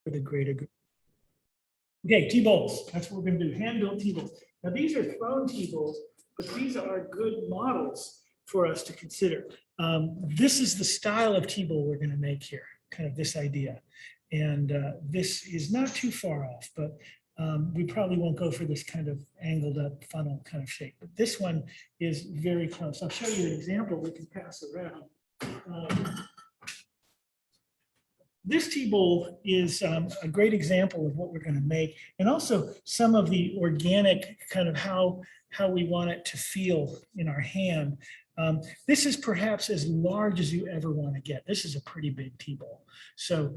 the greater good. Okay, T-bowls. That's what we're going to do. Hand-built T-bowls. Now, these are thrown T-bowls, but these are good models for us to consider. This is the style of T-bowl we're going to make here, kind of this idea. And this is not too far off, but we probably won't go for this kind of angled up funnel kind of shape. But this one is very close. I'll show you an example we can pass around. This T-bowl is a great example of what we're going to make, and also some of the organic kind of how we want it to feel in our hand. This is perhaps as large as you ever want to get. This is a pretty big T-bowl. So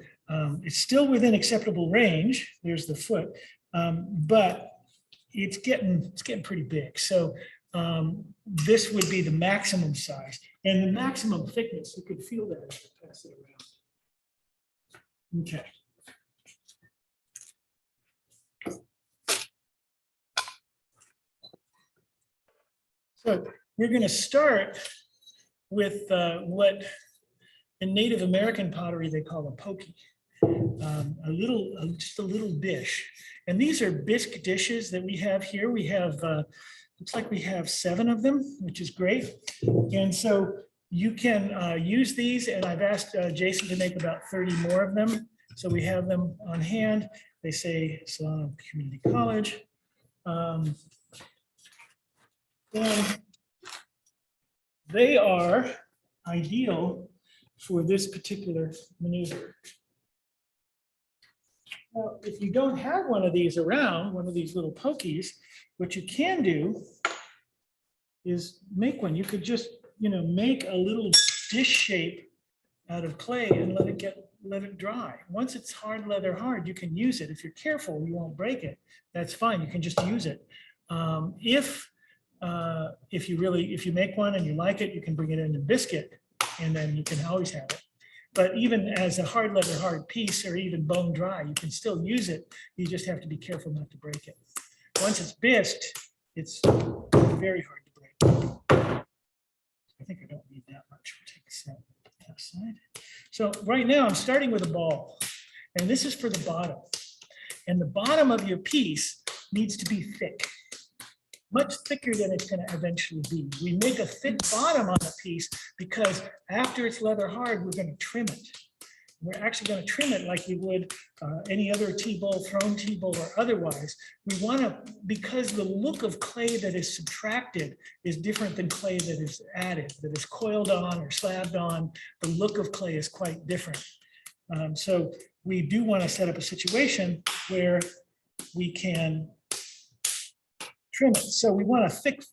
it's still within acceptable range. There's the foot, but it's getting pretty big. So this would be the maximum size and the maximum thickness. You could feel that as you pass it around. Okay. So we're going to start with what in Native American pottery they call a pokey, just a little dish. And these are bisque dishes that we have here. We have, looks like we have 7 of them, which is great. And so you can use these, and I've asked Jason to make about 30 more of them. So we have them on hand. They say Salem Community College. And they are ideal for this particular maneuver. Now, if you don't have one of these around, one of these little pokies, what you can do is make one. You could just make a little dish shape out of clay and let it dry. Once it's hard leather hard, you can use it. If you're careful, you won't break it. That's fine. You can just use it. If you make one and you like it, you can bring it in a biscuit, and then you can always have it. But even as a hard leather hard piece, or even bone dry, you can still use it. You just have to be careful not to break it. Once it's bisqued, it's very hard to break. I think I don't need that much. We'll take this out aside. So right now I'm starting with a ball, and this is for the bottom. And the bottom of your piece needs to be thick, much thicker than it's going to eventually be. We make a thick bottom on the piece because after it's leather hard, we're going to trim it. We're actually going to trim it like you would any other T-bowl, thrown T-bowl or otherwise. We want to, because the look of clay that is subtracted is different than clay that is added, that is coiled on or slabbed on. The look of clay is quite different. So we do want to set up a situation where we can trim it. So we want a thick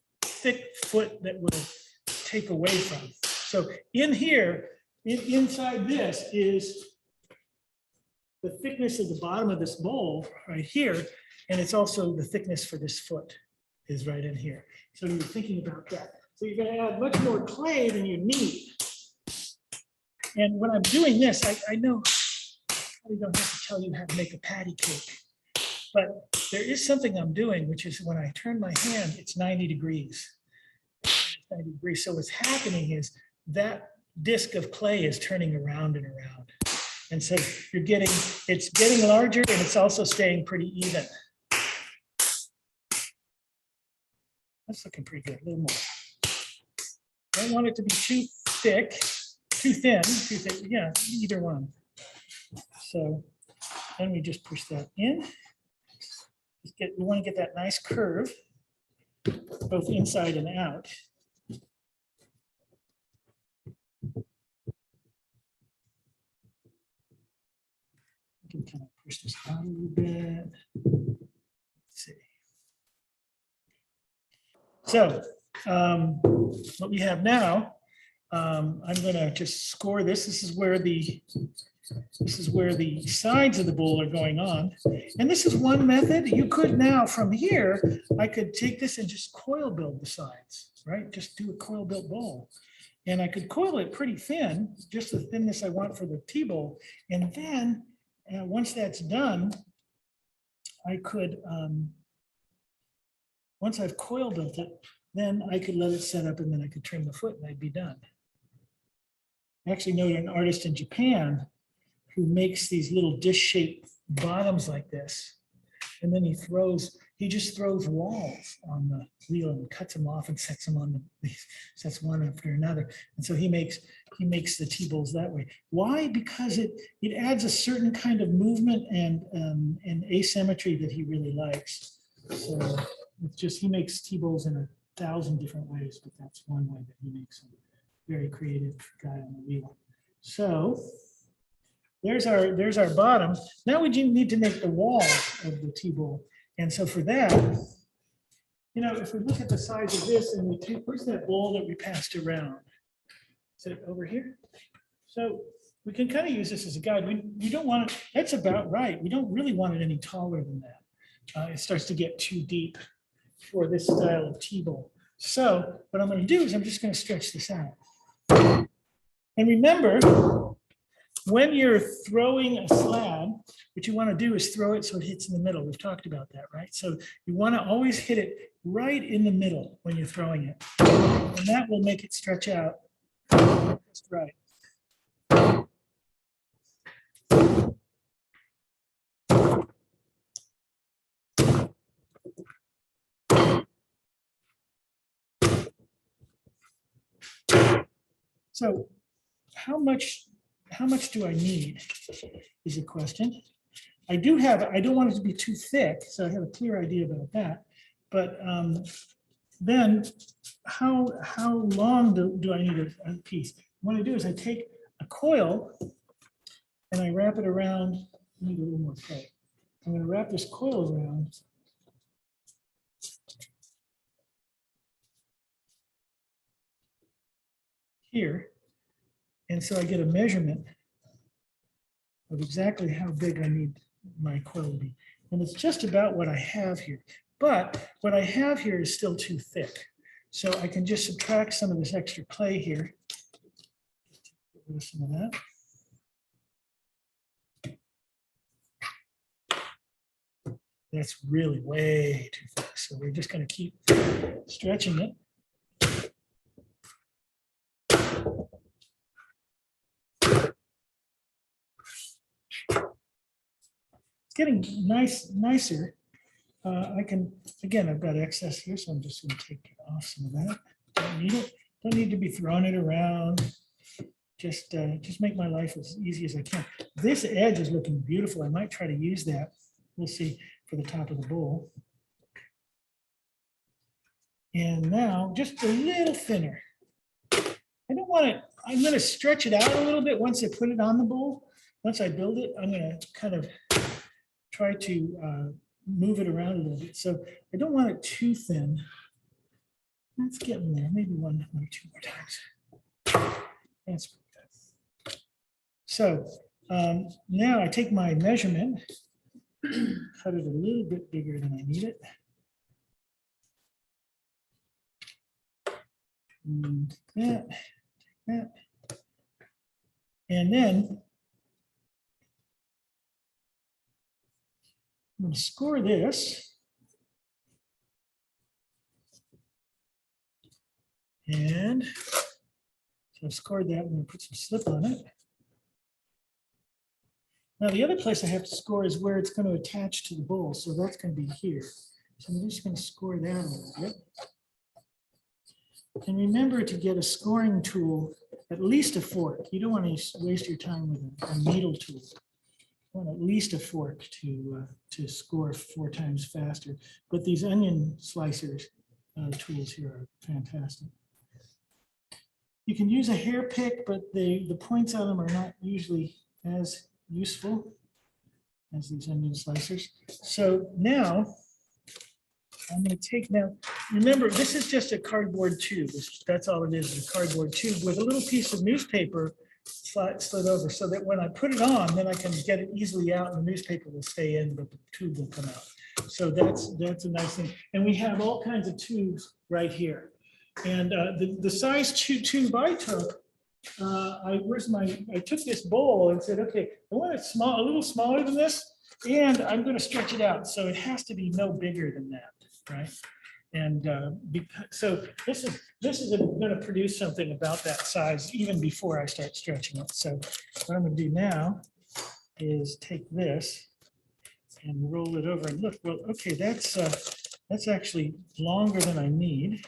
foot that will take away from. So in here, inside this is the thickness of the bottom of this bowl right here, and it's also the thickness for this foot is right in here. So you're thinking about that. So you're going to add much more clay than you need. And when I'm doing this, I know I don't have to tell you how to make a patty cake, but there is something I'm doing, which is when I turn my hand, it's 90 degrees. 90 degrees. So what's happening is that disc of clay is turning around and around. And so it's getting larger, and it's also staying pretty even. That's looking pretty good, a little more. Don't want it to be too thick, too thin, yeah, either one. So then we just push that in. We want to get that nice curve, both inside and out. Can kind of push this out a little bit. Let's see. So what we have now, I'm going to just score this. This is where the sides of the bowl are going on. And this is one method. You could now, from here, I could take this and just coil build the sides, right? Just do a coil built bowl. And I could coil it pretty thin, just the thinness I want for the T-bowl. And then once that's done, I could, once I've coil built it, then I could let it set up, and then I could trim the foot and I'd be done. I actually know an artist in Japan who makes these little dish-shaped bottoms like this. And then he just throws walls on the wheel and cuts them off and sets them on sets one after another. And so he makes the T-bowls that way. Why? Because it adds a certain kind of movement and asymmetry that he really likes. So it's just, he makes T-bowls in 1,000 different ways, but that's one way that he makes them. Very creative guy on the wheel. So there's our bottom. Now we need to make the walls of the T-bowl. And so for that, you know, if we look at the size of this and we take, where's that bowl that we passed around? Is it over here? So we can kind of use this as a guide. We don't want it, that's about right. We don't really want it any taller than that. It starts to get too deep for this style of T-bowl. So what I'm going to do is I'm just going to stretch this out. And remember, when you're throwing a slab, what you want to do is throw it so it hits in the middle. We've talked about that, right? So you want to always hit it right in the middle when you're throwing it. And that will make it stretch out just right. So how much do I need is a question. I don't want it to be too thick, so I have a clear idea about that. But then how long do I need a piece? What I do is I take a coil and I wrap it around. I need a little more clay. I'm going to wrap this coil around here. And so I get a measurement of exactly how big I need my coil to be. And it's just about what I have here. But what I have here is still too thick. So I can just subtract some of this extra clay here. Get rid of some of that. That's really way too thick. So we're just going to keep stretching it. Getting nicer. I can, again, I've got excess here, so I'm just going to take off some of that. Don't need it. Don't need to be throwing it around. Just make my life as easy as I can. This edge is looking beautiful. I might try to use that. We'll see for the top of the bowl. And now just a little thinner. I don't want it. I'm going to stretch it out a little bit once I put it on the bowl. Once I build it, I'm going to kind of try to move it around a little bit. So I don't want it too thin. Let's get in there, maybe one or two more times. That's good. So now I take my measurement, cut it a little bit bigger than I need it. And take that. And then I'm going to score this. And so I've scored that. I'm going to put some slip on it. Now the other place I have to score is where it's going to attach to the bowl. So that's going to be here. So I'm just going to score that a little bit. And remember to get a scoring tool, at least a fork. You don't want to waste your time with a needle tool. You want at least a fork to score 4 times faster. But these onion slicers tools here are fantastic. You can use a hair pick, but the points on them are not usually as useful as these onion slicers. So now I'm going to take now, remember, this is just a cardboard tube. That's all it is, a cardboard tube with a little piece of newspaper slid over so that when I put it on, then I can get it easily out and the newspaper will stay in, but the tube will come out. So that's a nice thing. And we have all kinds of tubes right here. And the size tube I took, I took this bowl and said, okay, I want it small, a little smaller than this, and I'm going to stretch it out. So it has to be no bigger than that, right? And so this is going to produce something about that size even before I start stretching it. So what I'm going to do now is take this and roll it over and look, well, okay, that's actually longer than I need.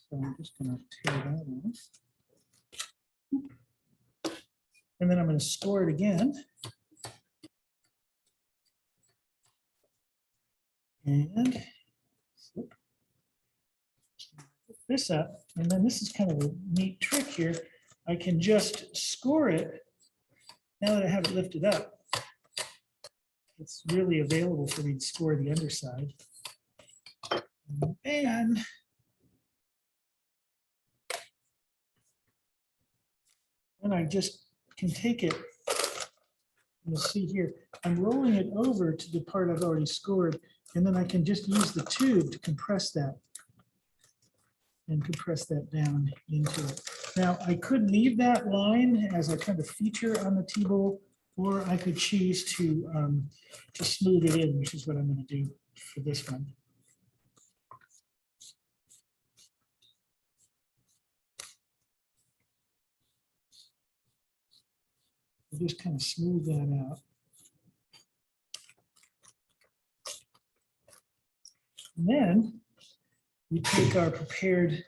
So I'm just gonna tear that off. And then I'm gonna score it again. And flip this up, and then this is kind of a neat trick here. I can just score it now that I have it lifted up. It's really available for me to score the underside. And then I just can take it. You'll see here, I'm rolling it over to the part I've already scored, and then I can just use the tube to compress that and compress that down into it. Now, I could leave that line as a kind of feature on the teabowl, or I could choose to smooth it in, which is what I'm going to do for this one. I'll just kind of smooth that out. And then we take our prepared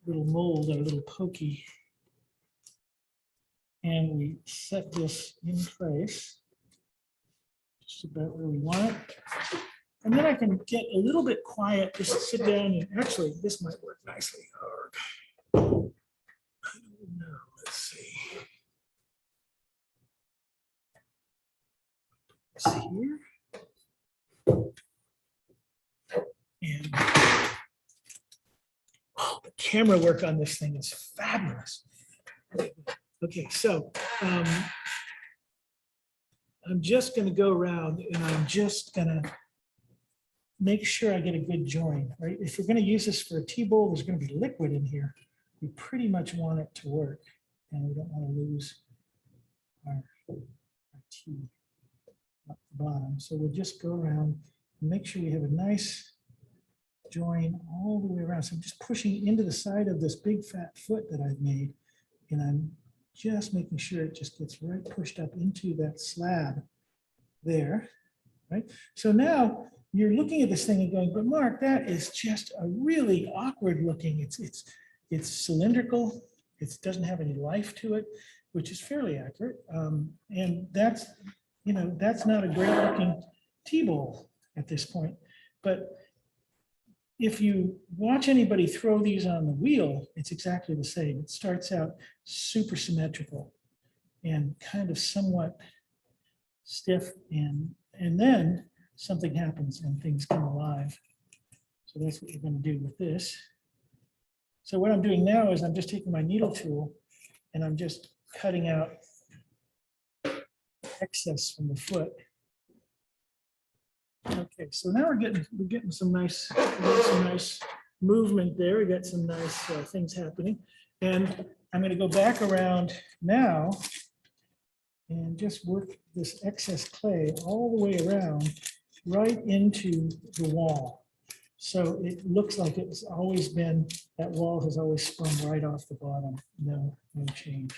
little mold, our little pokey, and we set this in place, just about where we want it. And then I can get a little bit quiet, just sit down, and actually, this might work nicely. I don't know, let's see. Here. And oh, the camera work on this thing is fabulous. Okay, so I'm just going to go around and I'm just going to make sure I get a good join, right? If we're going to use this for a teabowl, there's going to be liquid in here. We pretty much want it to work, and we don't want to lose our tea at the bottom. So we'll just go around and make sure we have a nice join all the way around. So I'm just pushing into the side of this big fat foot that I've made, and I'm just making sure it just gets right pushed up into that slab there, right? So now you're looking at this thing and going, but Mark, that is just a really awkward looking. It's cylindrical. It doesn't have any life to it, which is fairly accurate. And that's, you know, that's not a great looking teabowl at this point. But if you watch anybody throw these on the wheel, it's exactly the same. It starts out super symmetrical and kind of somewhat stiff, and then something happens and things come alive. So that's what you're going to do with this. So what I'm doing now is I'm just taking my needle tool and I'm just cutting out excess from the foot. Okay, so now we're getting some nice movement there. We got some nice things happening, and I'm going to go back around now and just work this excess clay all the way around right into the wall. So it looks like it's always been, that wall has always sprung right off the bottom. No change.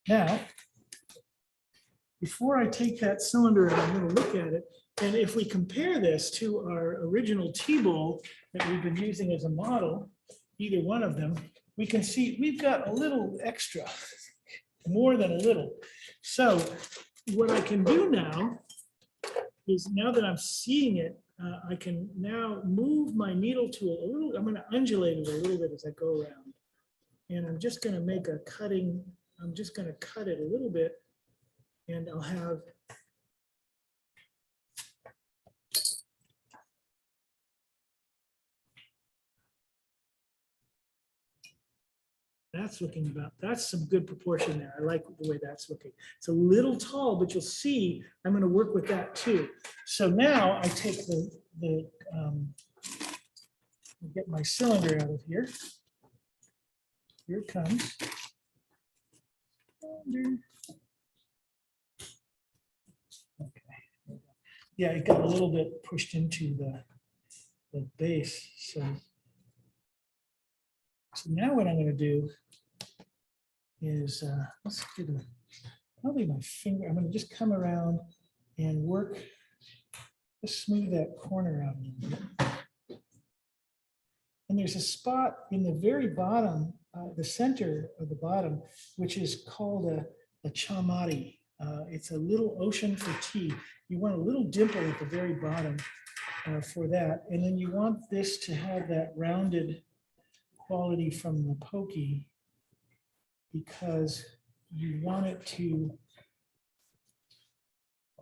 Now, before I take that cylinder and I'm going to look at it, and if we compare this to our original teabowl that we've been using as a model, either one of them, we can see we've got a little extra, more than a little. So what I can do now is, now that I'm seeing it, I can now move my needle tool a little. I'm going to undulate it a little bit as I go around. And I'm just going to make a cutting. I'm just going to cut it a little bit, and I'll have that's looking about, that's some good proportion there. I like the way that's looking. It's a little tall, but you'll see I'm going to work with that too. So now I take get my cylinder out of here. Here it comes. Okay. Yeah, it got a little bit pushed into the base. So So now what I'm going to do is, let's get probably my finger, I'm going to just come around and work, just smooth that corner out a little bit. And there's a spot in the very bottom, the center of the bottom, which is called a chamari. It's a little ocean for tea. You want a little dimple at the very bottom for that. And then you want this to have that rounded quality from the pokey because you want it to,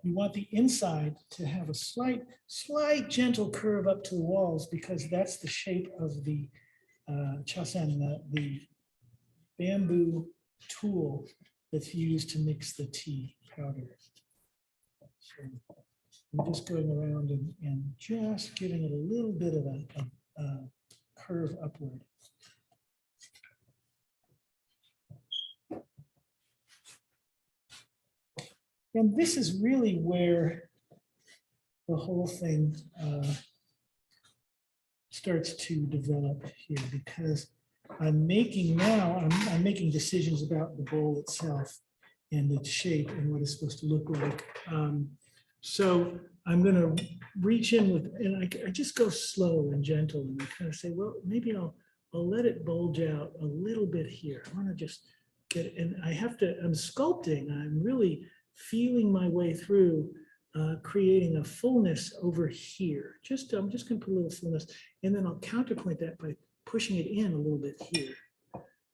you want the inside to have a slight gentle curve up to the walls because that's the shape of the chasan, the bamboo tool that's used to mix the tea powder. So I'm just going around and just giving it a little bit of a curve upward. And this is really where the whole thing starts to develop here because I'm making now, I'm making decisions about the bowl itself and its shape and what it's supposed to look like. So I'm going to reach in with, and I just go slow and gentle and I kind of say, well, maybe I'll let it bulge out a little bit here. I want to just get, and I have to, I'm sculpting, I'm really feeling my way through creating a fullness over here. I'm just going to put a little fullness and then I'll counterpoint that by pushing it in a little bit here.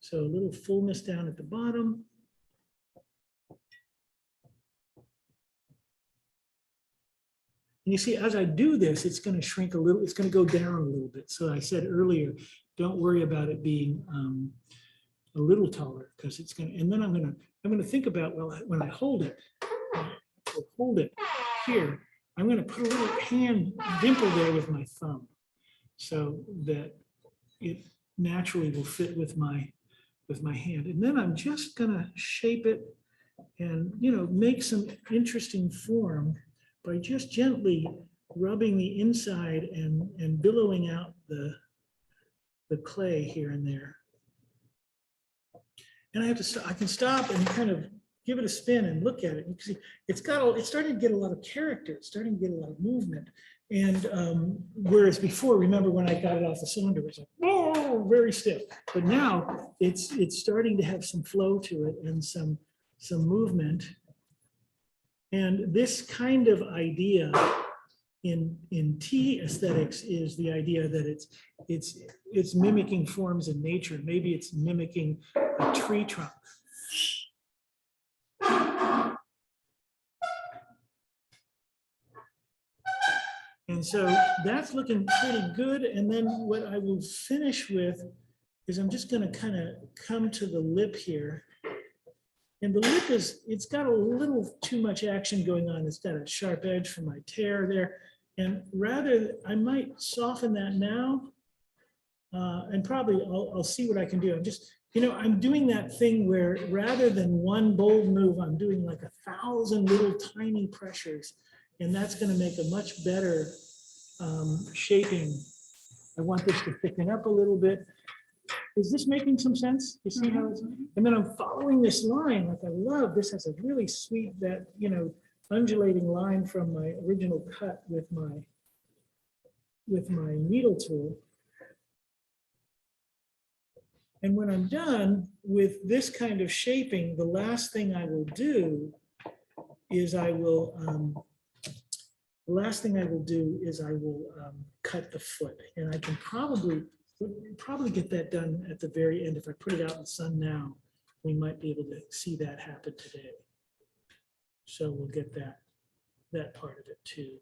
So a little fullness down at the bottom. And you see, as I do this, it's going to shrink a little, it's going to go down a little bit. So I said earlier, don't worry about it being a little taller because it's going to, and then I'm going to think about, well, when I hold it here, I'm going to put a little hand dimple there with my thumb so that it naturally will fit with my hand. And then I'm just going to shape it and, you know, make some interesting form by just gently rubbing the inside and billowing out the clay here and there. And I have to, I can stop and kind of give it a spin and look at it. You can see it's starting to get a lot of character. It's starting to get a lot of movement. And whereas before, remember when I got it off the cylinder, it was like, oh, very stiff. But now it's starting to have some flow to it and some movement. And this kind of idea in tea aesthetics is the idea that it's mimicking forms in nature. Maybe it's mimicking a tree trunk. And so that's looking pretty good. And then what I will finish with is I'm just going to kind of come to the lip here. And the lip it's got a little too much action going on. It's got a sharp edge from my tear there. And rather, I might soften that now. And probably I'll see what I can do. I'm just, you know, I'm doing that thing where rather than one bold move, I'm doing like 1,000 little tiny pressures. And that's going to make a much better shaping. I want this to thicken up a little bit. Is this making some sense? You see how it's, and then I'm following this line like I love. This has a really sweet, that, you know, undulating line from my original cut with my needle tool. And when I'm done with this kind of shaping, the last thing I will do is I will cut the foot, and I can probably get that done at the very end. If I put it out in the sun now, we might be able to see that happen today. So we'll get that part of it too.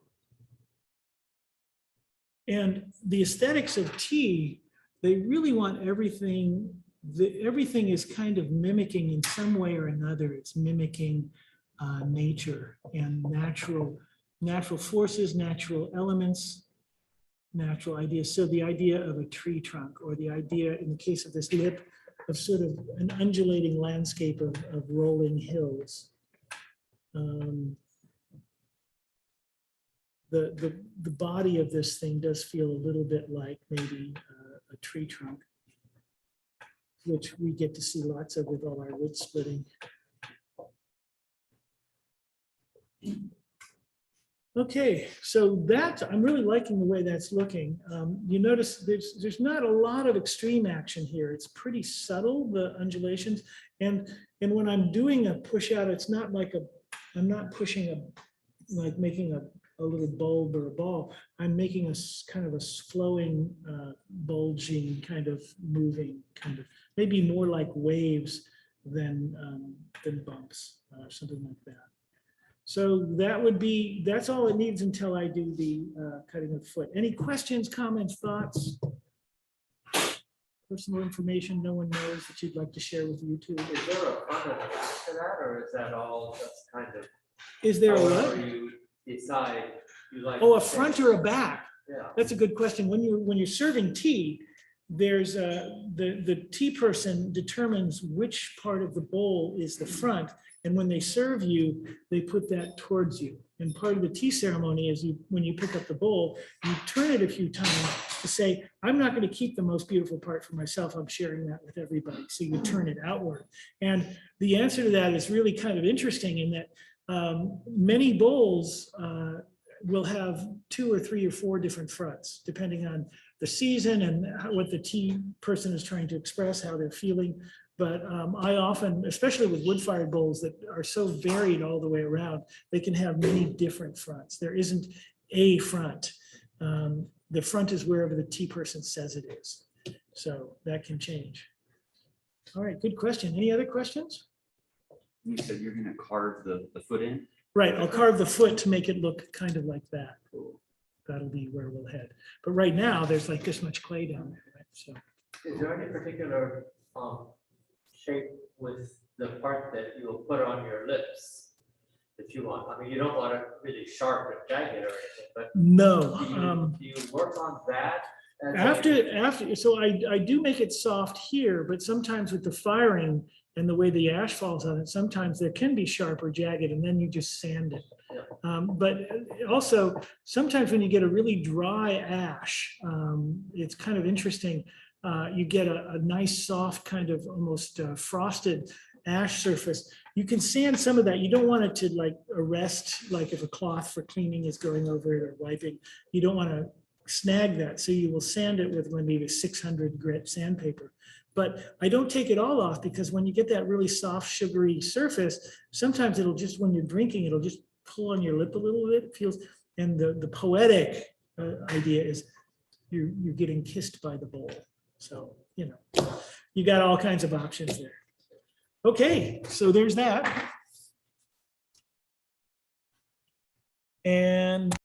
And the aesthetics of tea, they really want everything, everything is kind of mimicking in some way or another. It's mimicking nature and natural forces, natural elements, natural ideas. So the idea of a tree trunk, or the idea in the case of this lip of sort of an undulating landscape of rolling hills. The body of this thing does feel a little bit like maybe a tree trunk. which we get to see lots of with all our wood splitting. Okay, so that, I'm really liking the way that's looking. You notice there's not a lot of extreme action here. It's pretty subtle, the undulations. And when I'm doing a push out, it's not like I'm not pushing like making a little bulb or a ball. I'm making a kind of a flowing, bulging, kind of moving, kind of, maybe more like waves than bumps, something like that. So that's all it needs until I do the cutting of the foot. Any questions, comments, thoughts? Personal information no one knows that you'd like to share with YouTube? Is there a front and a back to that, or is that all just kind of? Is there a however what? you decide you like? Oh, a to front say? or a back? Yeah. That's a good question. When you're serving tea, there's the tea person determines which part of the bowl is the front, and when they serve you, they put that towards you. And part of the tea ceremony is when you pick up the bowl, you turn it a few times to say, I'm not going to keep the most beautiful part for myself. I'm sharing that with everybody. So you turn it outward. And the answer to that is really kind of interesting in that many bowls will have 2 or 3 or 4 different fronts, depending on the season and what the tea person is trying to express, how they're feeling. But I often, especially with wood-fired bowls that are so varied all the way around, they can have many different fronts. There isn't a front. The front is wherever the tea person says it is. So that can change. All right, good question. Any other questions? You said you're gonna carve the foot in? Right, I'll carve the foot to make it look kind of like that. That'll be where we'll head. But right now, there's like this much clay down there, right? So. Is there any particular shape with the part that you will put on your lips that you want? I mean, you don't want it really sharp and jagged or anything, but No. do you work on that? After, so I do make it soft here, but sometimes with the firing and the way the ash falls on it, sometimes there can be sharp or jagged, and then you just sand it. But also, sometimes when you get a really dry ash, it's kind of interesting. You get a nice, soft, kind of almost frosted ash surface. You can sand some of that. You don't want it to like arrest, like if a cloth for cleaning is going over it or wiping, you don't want to snag that. So you will sand it with maybe 600 grit sandpaper. But I don't take it all off, because when you get that really soft, sugary surface, sometimes it'll just, when you're drinking, it'll just pull on your lip a little bit. It feels, and the poetic idea is you're getting kissed by the bowl. So, you know, you got all kinds of options there. Okay, so there's that. And